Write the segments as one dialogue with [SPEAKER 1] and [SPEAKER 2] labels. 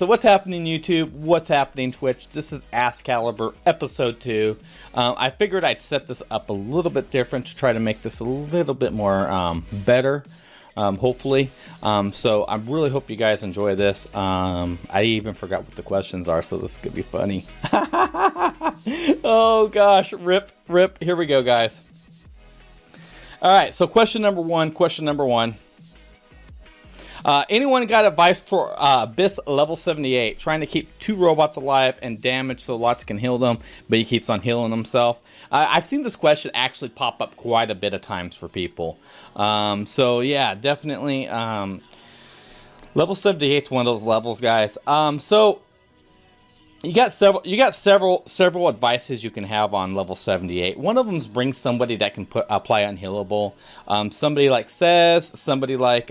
[SPEAKER 1] so what's happening YouTube? What's happening Twitch? This is Ask Kallibur episode 2. I figured I'd set this up a little bit different to try to make this a little bit more better, hopefully. So I really hope you guys enjoy this. I even forgot what the questions are, so this could be funny. Oh gosh, rip. Here we go, guys. All right, so question number one. Anyone got advice for Abyss level 78, trying to keep 2 robots alive and damaged so Lots can heal them, but he keeps on healing himself? I've seen this question actually pop up quite a bit of times for people. So yeah, definitely. Level 78 is one of those levels, guys. So you got several advices you can have on level 78. One of them is bring somebody that can apply unhealable. Somebody like Says, somebody like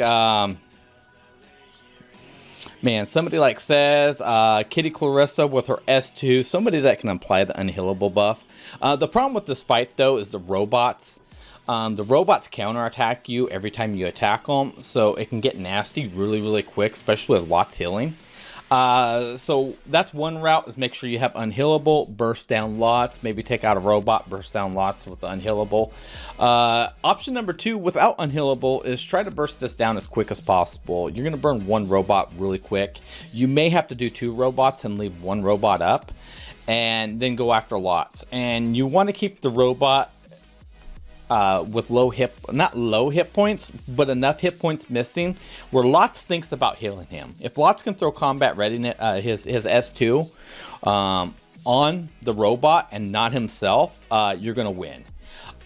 [SPEAKER 1] Kitty Clarissa with her S2, somebody that can apply the unhealable buff. The problem with this fight though is the robots. The robots counterattack you every time you attack them, so it can get nasty really quick, especially with Lots healing. So that's one route, is make sure you have unhealable, burst down Lots, maybe take out a robot, burst down Lots with the unhealable. Option number 2 without unhealable is try to burst this down as quick as possible. You're going to burn 1 robot really quick. You may have to do 2 robots and leave 1 robot up and then go after Lots. And you want to keep the robot with not low hit points, but enough hit points missing where Lots thinks about healing him. If Lots can throw combat readiness, his S2 on the robot and not himself, you're gonna win.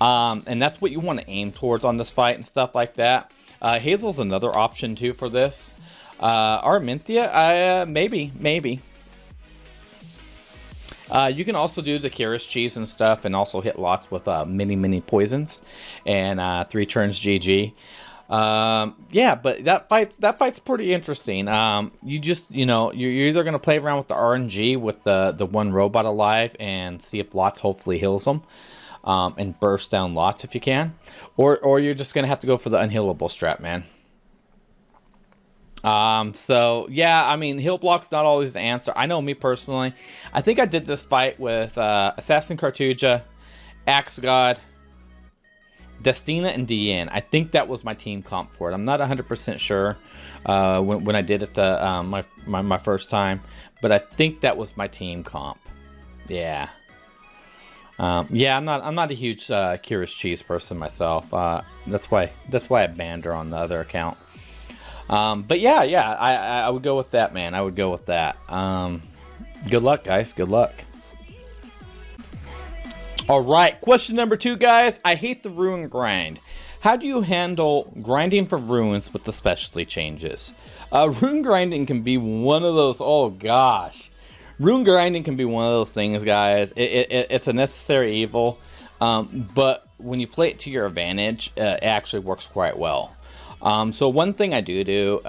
[SPEAKER 1] And that's what you want to aim towards on this fight and stuff like that. Hazel's another option too for this. Arminthia, maybe. You can also do the Kyrus cheese and stuff, and also hit Lots with mini poisons, and 3 turns GG. Yeah, but that fight's pretty interesting. You're either gonna play around with the RNG with the 1 robot alive and see if Lots hopefully heals them, and burst down Lots if you can, or you're just gonna have to go for the unhealable strat, man. So yeah, I mean, heal block's not always the answer. I know me personally, I think I did this fight with Assassin Cartuja, Axe God, Destina, and DN. I think that was my team comp for it. I'm not 100% sure when I did it my first time, but I think that was my team comp. Yeah. Yeah, I'm not a huge Kyrus cheese person myself. That's why I banned her on the other account. But yeah, I would go with that, man. I would go with that. Good luck, guys. Good luck. All right, question number 2, guys. I hate the rune grind. How do you handle grinding for runes with the specialty changes? Rune grinding can be one of those. Oh gosh, rune grinding can be one of those things, guys. It's a necessary evil, but when you play it to your advantage, it actually works quite well. So one thing I do,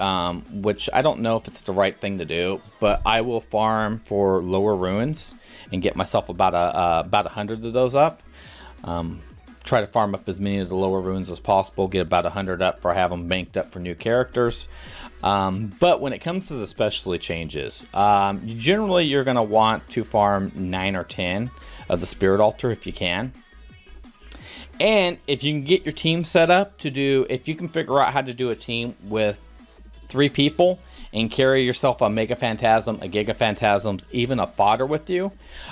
[SPEAKER 1] which I don't know if it's the right thing to do, but I will farm for lower runes and get myself about 100 of those up. Try to farm up as many of the lower runes as possible, get about 100 up for have them banked up for new characters. But when it comes to the specialty changes, generally you're going to want to farm 9 or 10 of the Spirit Altar if you can. And if you can get your team set up to do, if you can figure out how to do a team with 3 people and carry yourself a Mega Phantasm, a Giga Phantasms, even a fodder with you,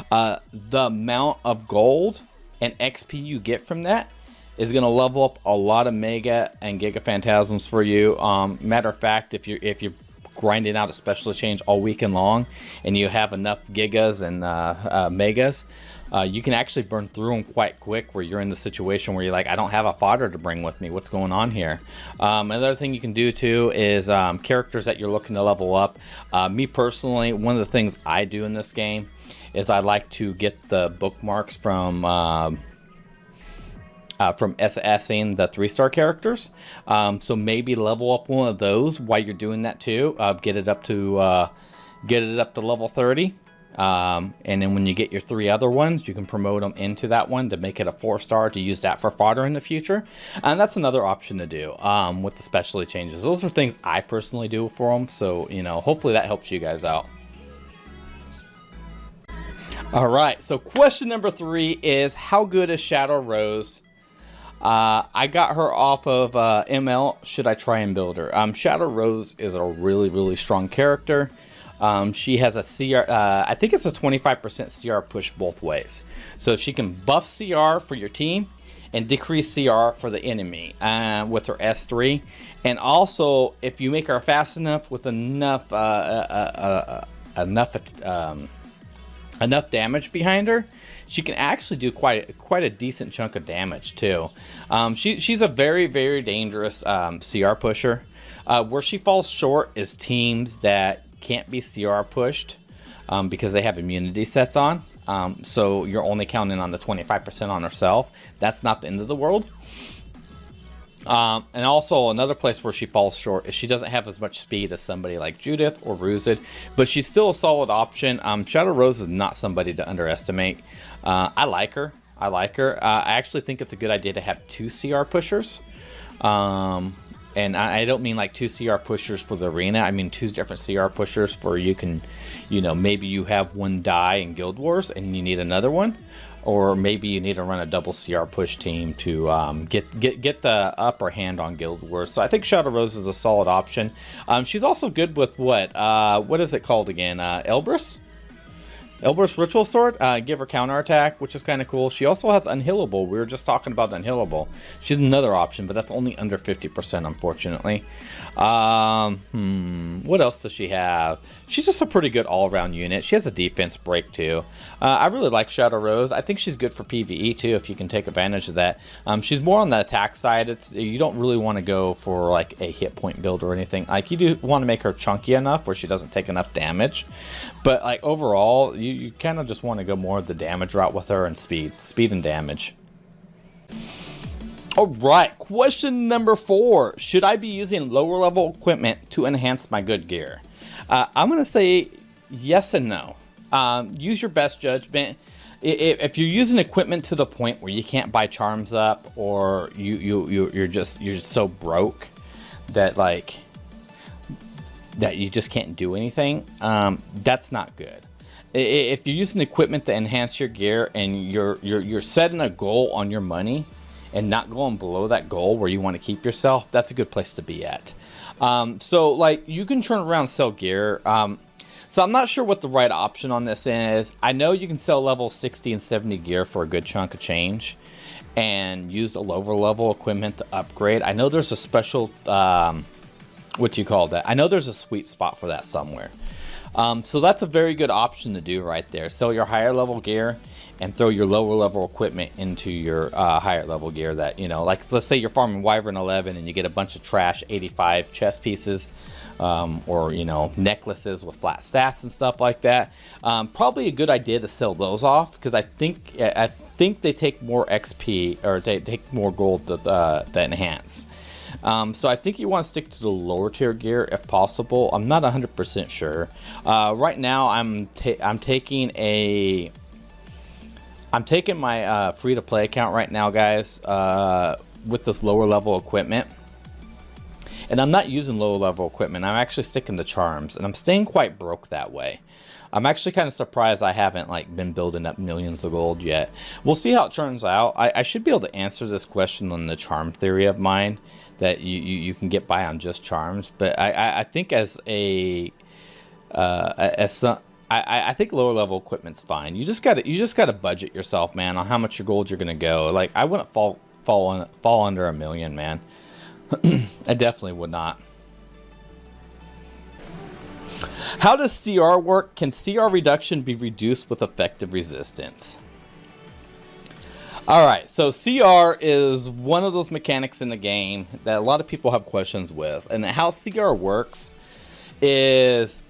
[SPEAKER 1] the amount of gold and XP you get from that is going to level up a lot of Mega and Giga Phantasms for you. Matter of fact, if you're grinding out a special change all weekend long and you have enough Gigas and Megas, you can actually burn through them quite quick, where you're in the situation where you're like, I don't have a fodder to bring with me. What's going on here? Another thing you can do too is characters that you're looking to level up. Me personally, one of the things I do in this game is I like to get the bookmarks from SSing the 3-star characters. So maybe level up one of those while you're doing that too. Get it up to level 30. And then when you get your 3 other ones, you can promote them into that one to make it a 4-star to use that for fodder in the future. And that's another option to do with the specialty changes. Those are things I personally do for them. So, you know, hopefully that helps you guys out. All right, so question number 3 is, how good is Shadow Rose? I got her off of ML. Should I try and build her? Shadow Rose is a really, really strong character. She has a CR, I think it's a 25% CR push both ways. So she can buff CR for your team and decrease CR for the enemy with her S3. And also, if you make her fast enough with enough damage behind her, she can actually do quite a decent chunk of damage too. She's a very, very dangerous CR pusher. Where she falls short is teams that can't be CR pushed because they have immunity sets on. So you're only counting on the 25% on herself. That's not the end of the world. And also another place where she falls short is she doesn't have as much speed as somebody like Judith or Ruzid, but she's still a solid option. Shadow Rose is not somebody to underestimate. I like her. I actually think it's a good idea to have 2 CR pushers. And I don't mean like 2 CR pushers for the arena. I mean 2 different CR pushers for you can, you know, maybe you have one die in Guild Wars and you need another one. Or maybe you need to run a double CR push team to get the upper hand on Guild Wars. So I think Shadow Rose is a solid option. She's also good with what is it called again? Elbrus? Elbrus Ritual Sword, give her counterattack, which is kind of cool. She also has Unhealable. We were just talking about Unhealable. She's another option, but that's only under 50%, unfortunately. What else does she have? She's just a pretty good all-around unit. She has a defense break, too. I really like Shadow Rose. I think she's good for PvE, too, if you can take advantage of that. She's more on the attack side. You don't really want to go for, like, a hit point build or anything. Like, you do want to make her chunky enough where she doesn't take enough damage. But, like, overall, you kind of just want to go more of the damage route with her and speed and damage. All right, question number 4. Should I be using lower level equipment to enhance my good gear? I'm going to say yes and no. Use your best judgment. If you're using equipment to the point where you can't buy charms up, or you're just so broke that that you just can't do anything, that's not good. If you're using equipment to enhance your gear and you're setting a goal on your money and not going below that goal where you want to keep yourself, that's a good place to be at. So like you can turn around and sell gear. So I'm not sure what the right option on this is. I know you can sell level 60 and 70 gear for a good chunk of change and use the lower level equipment to upgrade. I know there's a special, what do you call that? I know there's a sweet spot for that somewhere. So that's a very good option to do right there. Sell your higher level gear and throw your lower level equipment into your higher level gear that, you know, like let's say you're farming Wyvern 11 and you get a bunch of trash 85 chest pieces, or, you know, necklaces with flat stats and stuff like that. Probably a good idea to sell those off, because I think they take more XP, or they take more gold to enhance. So I think you want to stick to the lower tier gear if possible. I'm not 100% sure. Right now I'm taking my free to play account right now, guys, with this lower level equipment. And I'm not using lower level equipment. I'm actually sticking to charms, and I'm staying quite broke that way. I'm actually kind of surprised I haven't been building up millions of gold yet. We'll see how it turns out. I should be able to answer this question on the charm theory of mine, that you can get by on just charms. But I think I think lower level equipment's fine. You just gotta budget yourself, man, on how much your gold you're gonna go. Like, I wouldn't fall under $1 million, man. I definitely would not. How does CR work? Can CR reduction be reduced with effective resistance? Alright, so CR is one of those mechanics in the game that a lot of people have questions with. And how CR works is...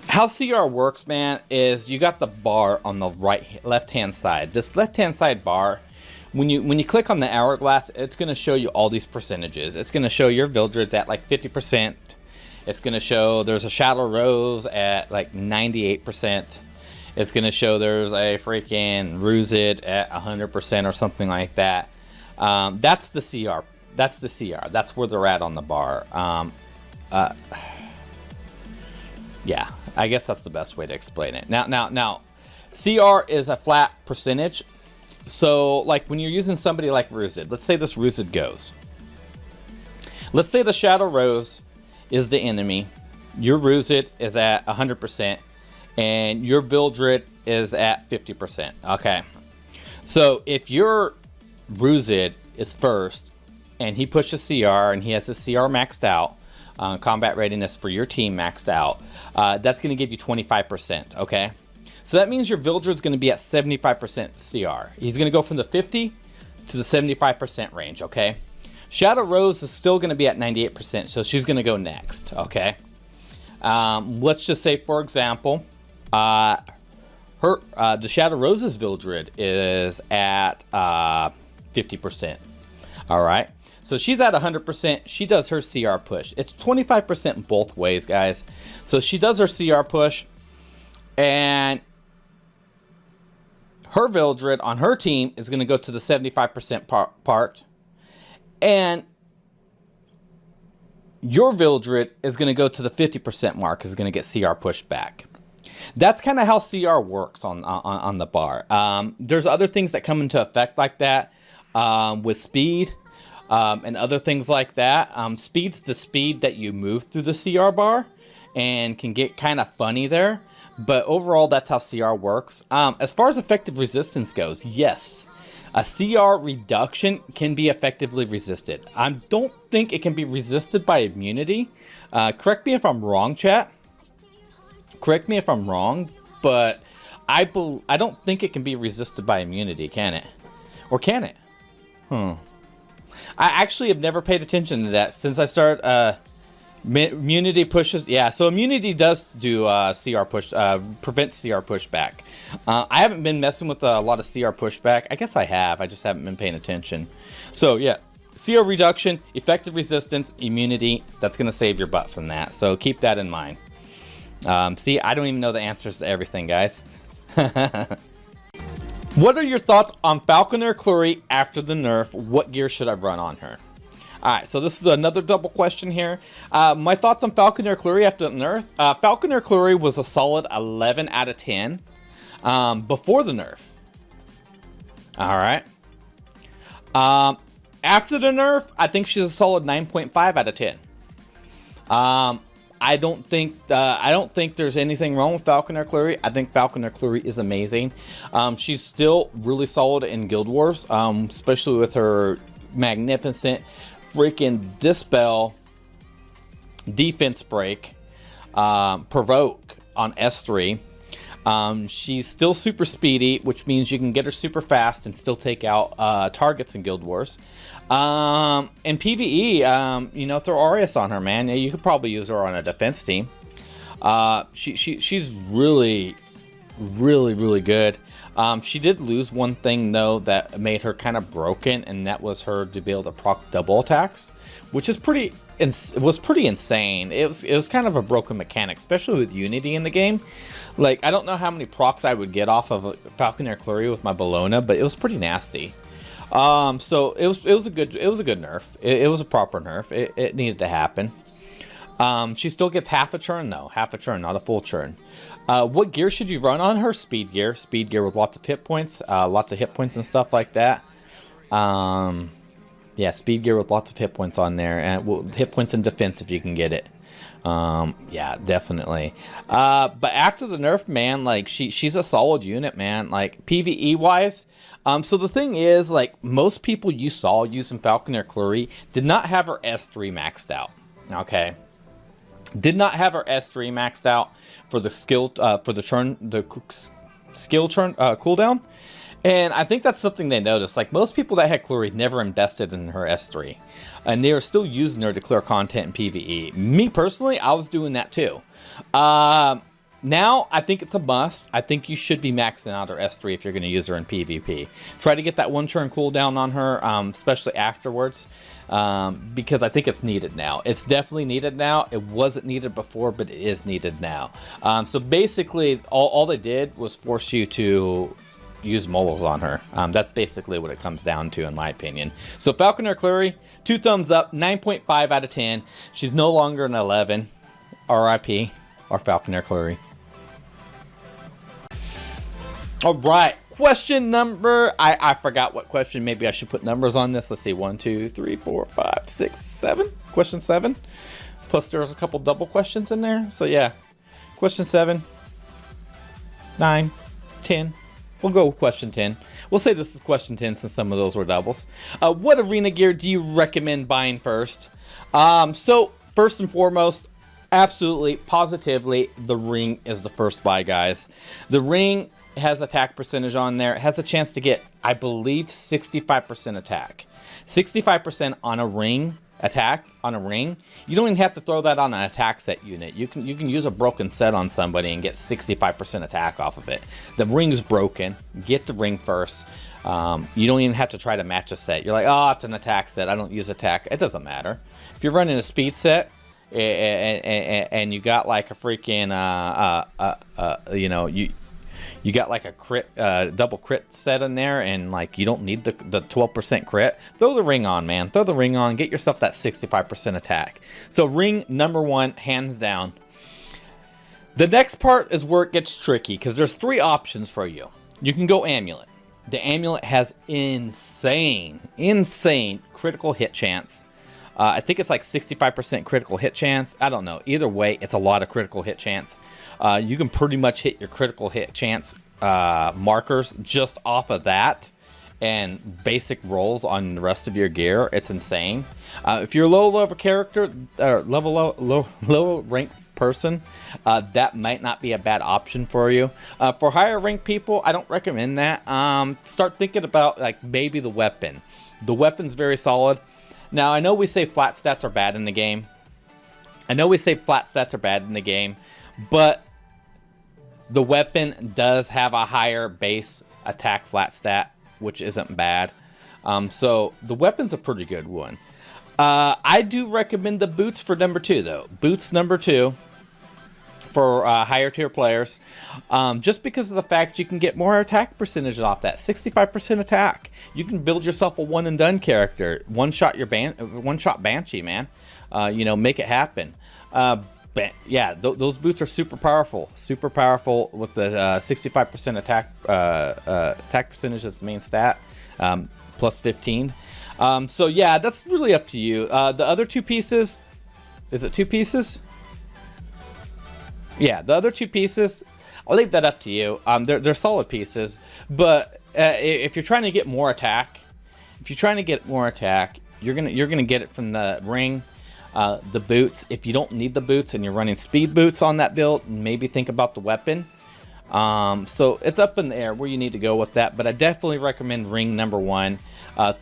[SPEAKER 1] How CR works, man, is you got the bar on the left-hand side. This left-hand side bar, when you click on the hourglass, it's going to show you all these percentages. It's going to show your villagers at like 50%, It's going to show there's a Shadow Rose at like 98%. It's going to show there's a freaking Ruzid at 100% or something like that. That's the CR. That's the CR. That's where they're at on the bar. Yeah, I guess that's the best way to explain it. Now, CR is a flat percentage. So, like, when you're using somebody like Ruzid, let's say this Ruzid goes. Let's say the Shadow Rose is the enemy. Your Ruzid is at 100%, and your Vildred is at 50%. Okay. So, if your Ruzid is first, and he pushes CR, and he has his CR maxed out, combat readiness for your team maxed out, that's going to give you 25%, okay? So that means your Vildred is going to be at 75% CR. He's going to go from the 50 to the 75% range, okay? Shadow Rose is still going to be at 98%, so she's going to go next, okay? Let's just say, for example, the Shadow Rose's Vildred is at 50%, all right? So she's at 100%. She does her CR push. It's 25% both ways, guys. So she does her CR push, and her Vildred on her team is going to go to the 75% part, and your Vildred is going to go to the 50% mark. Is going to get CR pushed back. That's kind of how CR works on the bar. There's other things that come into effect like that with speed. And other things like that. Speed's the speed that you move through the CR bar, and can get kind of funny there. But overall, that's how CR works. As far as effective resistance goes, yes, a CR reduction can be effectively resisted. I don't think it can be resisted by immunity. Correct me if I'm wrong, chat. Correct me if I'm wrong, but I don't think it can be resisted by immunity, can it? Or can it? I actually have never paid attention to that since I started. Immunity pushes. Yeah, so immunity does do CR push, prevents CR pushback. I haven't been messing with a lot of CR pushback. I guess I have. I just haven't been paying attention. So yeah, CR reduction, effective resistance, immunity. That's gonna save your butt from that. So keep that in mind. See, I don't even know the answers to everything, guys. What are your thoughts on Falconer Clury after the nerf? What gear should I run on her? Alright, so this is another double question here. My thoughts on Falconer Clury after the nerf. Falconer Clury was a solid 11 out of 10 before the nerf. Alright. After the nerf, I think she's a solid 9.5 out of 10. I don't think there's anything wrong with Falconer Clury. I think Falconer Clury is amazing. She's still really solid in Guild Wars, especially with her magnificent freaking Dispel, Defense Break, Provoke on S3. She's still super speedy, which means you can get her super fast and still take out targets in Guild Wars. In PvE, you know, throw Arius on her, man. You could probably use her on a defense team. She's really good. She did lose one thing though that made her kind of broken, and that was her to be able to proc double attacks, which is pretty insane. It was kind of a broken mechanic, especially with Unity in the game. Like, I don't know how many procs I would get off of Falconer Clury with my Bologna, but it was pretty nasty. So it was a good nerf. It was a proper nerf. It needed to happen. She still gets half a churn though, half a churn, not a full churn. What gear should you run on her? Speed gear with lots of hit points, and stuff like that. Yeah, speed gear with lots of hit points on there, and hit points and defense if you can get it. Yeah, definitely. But after the nerf, man, like she's a solid unit, man. Like PvE wise. So the thing is, like, most people you saw using Falconer Clury did not have her S3 maxed out. Okay. Did not have her S3 maxed out for the skill, skill churn, cooldown. And I think that's something they noticed. Like, most people that had Clury never invested in her S3. And they are still using her to clear content in PvE. Me personally, I was doing that too. Now, I think it's a must. I think you should be maxing out her S3 if you're going to use her in PvP. Try to get that one turn cooldown on her, especially afterwards, because I think it's needed now. It's definitely needed now. It wasn't needed before, but it is needed now. So basically, all they did was force you to use moles on her. That's basically what it comes down to, in my opinion. So Falconer Clary, 2 thumbs up, 9.5 out of 10. She's no longer an 11. RIP, our Falconer Clary. All right, question number, I forgot what question. Maybe I should put numbers on this. Let's see, 1, 2, 3, 4, 5, 6, 7. Question 7. Plus there's a couple double questions in there. So yeah, question 7, 9, 10. We'll go with question 10. We'll say this is question 10 since some of those were doubles. What arena gear do you recommend buying first? So first and foremost, absolutely, positively, the ring is the first buy, guys. The ring has attack percentage on there. It has a chance to get, I believe, 65% attack. 65% on a ring attack on a ring. You don't even have to throw that on an attack set unit. You can use a broken set on somebody and get 65% attack off of it. The ring's broken. Get the ring first. You don't even have to try to match a set. You're like, oh, it's an attack set. I don't use attack. It doesn't matter. If you're running a speed set and you got like a freaking you got like a crit, double crit set in there, and like you don't need the 12% crit. Throw the ring on, man. Throw the ring on. Get yourself that 65% attack. So ring number 1, hands down. The next part is where it gets tricky, because there's 3 options for you. You can go amulet. The amulet has insane critical hit chance. I think it's like 65% critical hit chance. I don't know. Either way, it's a lot of critical hit chance. You can pretty much hit your critical hit chance markers just off of that and basic rolls on the rest of your gear. It's insane. If you're a low level character, low rank person, that might not be a bad option for you. For higher rank people, I don't recommend that. Start thinking about like maybe the weapon. The weapon's very solid. Now, I know we say flat stats are bad in the game. But the weapon does have a higher base attack flat stat, which isn't bad. So the weapon's a pretty good one. I do recommend the boots for number 2, though. Boots number 2 for higher tier players, just because of the fact you can get more attack percentage off that 65% attack. You can build yourself a one and done character, one shot Banshee, man. Make it happen. But yeah, those boots are super powerful with the 65% attack percentage as the main stat, plus 15. So yeah, that's really up to you. The other 2 pieces, is it 2 pieces? Yeah, the other 2 pieces, I'll leave that up to you. They're solid pieces, but if you're trying to get more attack, you're gonna get it from the ring, the boots. If you don't need the boots and you're running speed boots on that build, maybe think about the weapon. So it's up in the air where you need to go with that, but I definitely recommend ring number 1.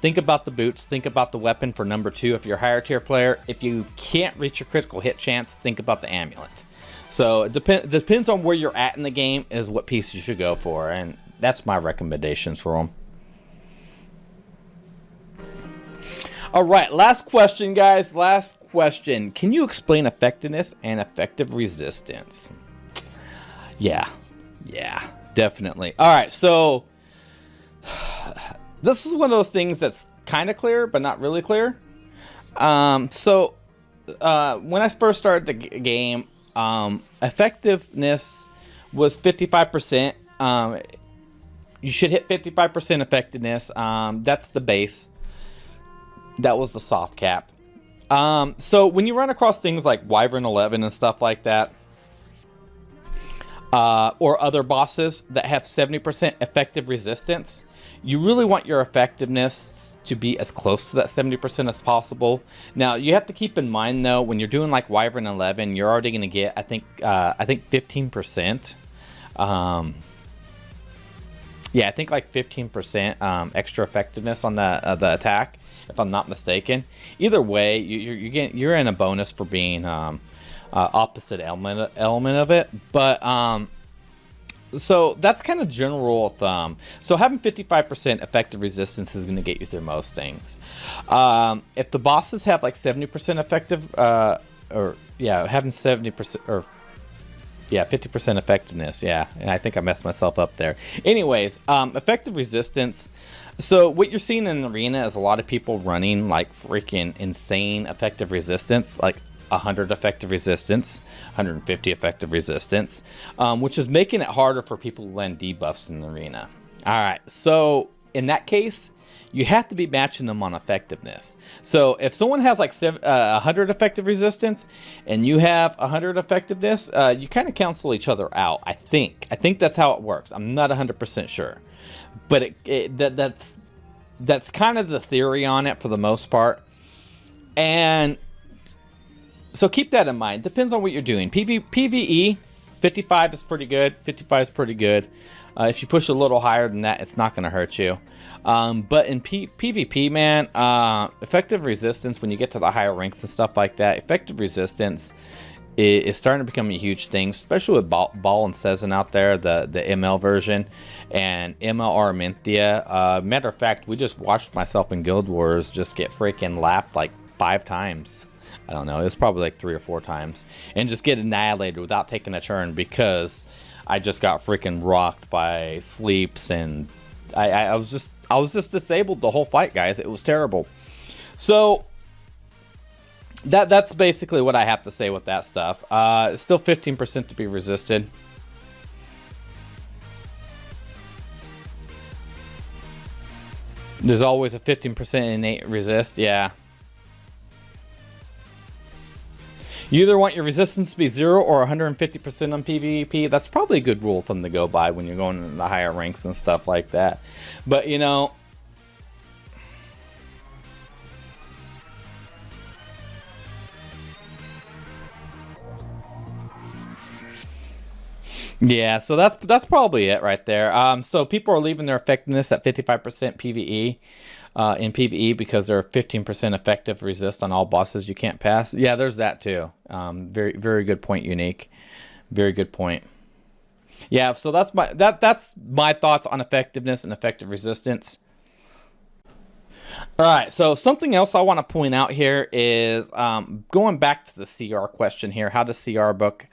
[SPEAKER 1] Think about the boots, think about the weapon for number 2 if you're a higher tier player. If you can't reach your critical hit chance, think about the amulet. So it depends on where you're at in the game is what piece you should go for, and that's my recommendations for them. All right, last question, guys. Last question. Can you explain effectiveness and effective resistance? Yeah, definitely. All right, so this is one of those things that's kind of clear, but not really clear. When I first started the game, effectiveness was 55%. You should hit 55% effectiveness. That's the base. That was the soft cap. So when you run across things like Wyvern 11 and stuff like that, or other bosses that have 70% effective resistance, you really want your effectiveness to be as close to that 70% as possible. Now, you have to keep in mind, though, when you're doing like Wyvern 11, you're already going to get, I think 15%. Yeah, I think like 15% extra effectiveness on the attack, if I'm not mistaken. Either way, you're in a bonus for being opposite element of it. But so that's kind of general rule of thumb. So having 55% effective resistance is going to get you through most things. If the bosses have like 70% effective, or yeah, having 70% or yeah, 50% effectiveness. Yeah, and I think I messed myself up there. Anyways, effective resistance. So what you're seeing in the arena is a lot of people running like freaking insane effective resistance, like 100 effective resistance, 150 effective resistance, which is making it harder for people to land debuffs in the arena. All right, so in that case, you have to be matching them on effectiveness. So if someone has like 100 effective resistance and you have 100 effectiveness, you kind of cancel each other out. I think that's how it works. I'm not 100% sure, but that's kind of the theory on it for the most part. And so keep that in mind. Depends on what you're doing. PvE, 55 is pretty good. 55 is pretty good. If you push a little higher than that, it's not going to hurt you. But in PvP, man, effective resistance, when you get to the higher ranks and stuff like that, effective resistance is starting to become a huge thing, especially with Ball and Sezen out there, the ML version, and ML Arminthia. Matter of fact, we just watched myself in Guild Wars just get freaking lapped like 5 times. I don't know, it was probably like 3 or 4 times, and just get annihilated without taking a turn because I just got freaking rocked by sleeps, and I was just disabled the whole fight, guys. It was terrible. So that's basically what I have to say with that stuff. It's still 15% to be resisted. There's always a 15% innate resist, yeah. You either want your resistance to be 0 or 150% on PvP. That's probably a good rule of thumb to go by when you're going into the higher ranks and stuff like that. But, you know, yeah, so that's probably it right there. So people are leaving their effectiveness at 55% PvE. In PvE because they're 15% effective resist on all bosses you can't pass. Yeah, there's that too. Very good point, Unique. Very good point. Yeah, so that's my thoughts on effectiveness and effective resistance. All right, so something else I want to point out here is going back to the CR question here. How does CR work?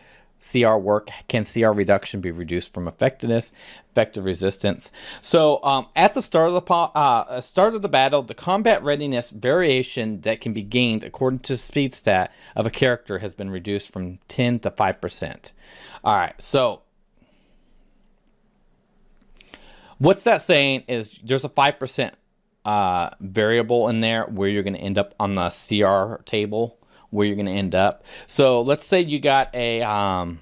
[SPEAKER 1] Can CR reduction be reduced from effectiveness, effective resistance? So at the start of the battle, the combat readiness variation that can be gained according to speed stat of a character has been reduced from 10 to 5%. All right, so what's that saying is there's a 5% variable in there where you're going to end up on the CR table, where you're going to end up. So let's say you got a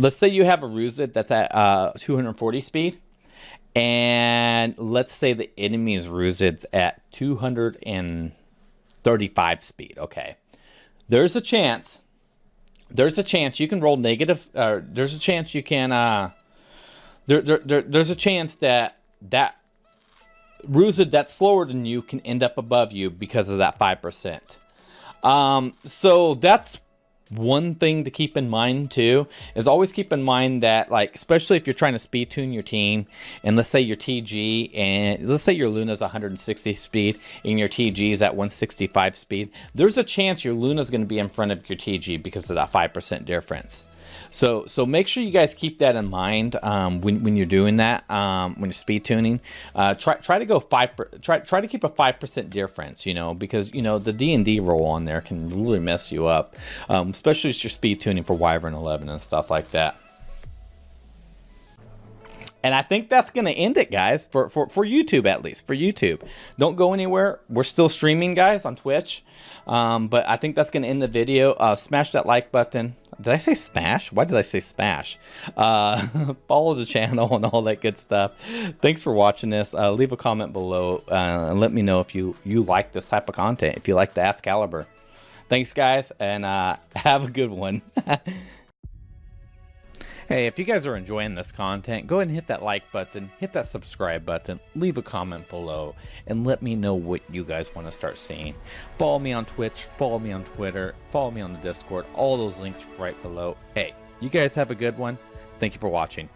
[SPEAKER 1] let's say you have a Ruzid that's at 240 speed, and let's say the enemy's Ruzid's at 235 speed. Okay, there's a chance you can roll negative. There's a chance you can there's a chance that Ruzid that's slower than you can end up above you because of that 5%. So that's one thing to keep in mind too, is always keep in mind that, like, especially if you're trying to speed tune your team, and let's say your TG, and let's say your Luna's 160 speed and your TG is at 165 speed, there's a chance your Luna's going to be in front of your TG because of that 5% difference. So make sure you guys keep that in mind when you're doing that, when you're speed tuning. Try to go try to keep a 5% difference, you know, because, you know, the D&D roll on there can really mess you up, especially if you're speed tuning for Wyvern 11 and stuff like that. And I think that's going to end it, guys, for YouTube, at least. For YouTube. Don't go anywhere. We're still streaming, guys, on Twitch. But I think that's going to end the video. Smash that like button. Did I say smash? Why did I say smash? Follow the channel and all that good stuff. Thanks for watching this. Leave a comment below and let me know if you like this type of content, if you like the Ask Kallibur. Thanks, guys, and have a good one. Hey, if you guys are enjoying this content, go ahead and hit that like button, hit that subscribe button, leave a comment below, and let me know what you guys want to start seeing. Follow me on Twitch, follow me on Twitter, follow me on the Discord, all those links right below. Hey, you guys have a good one. Thank you for watching.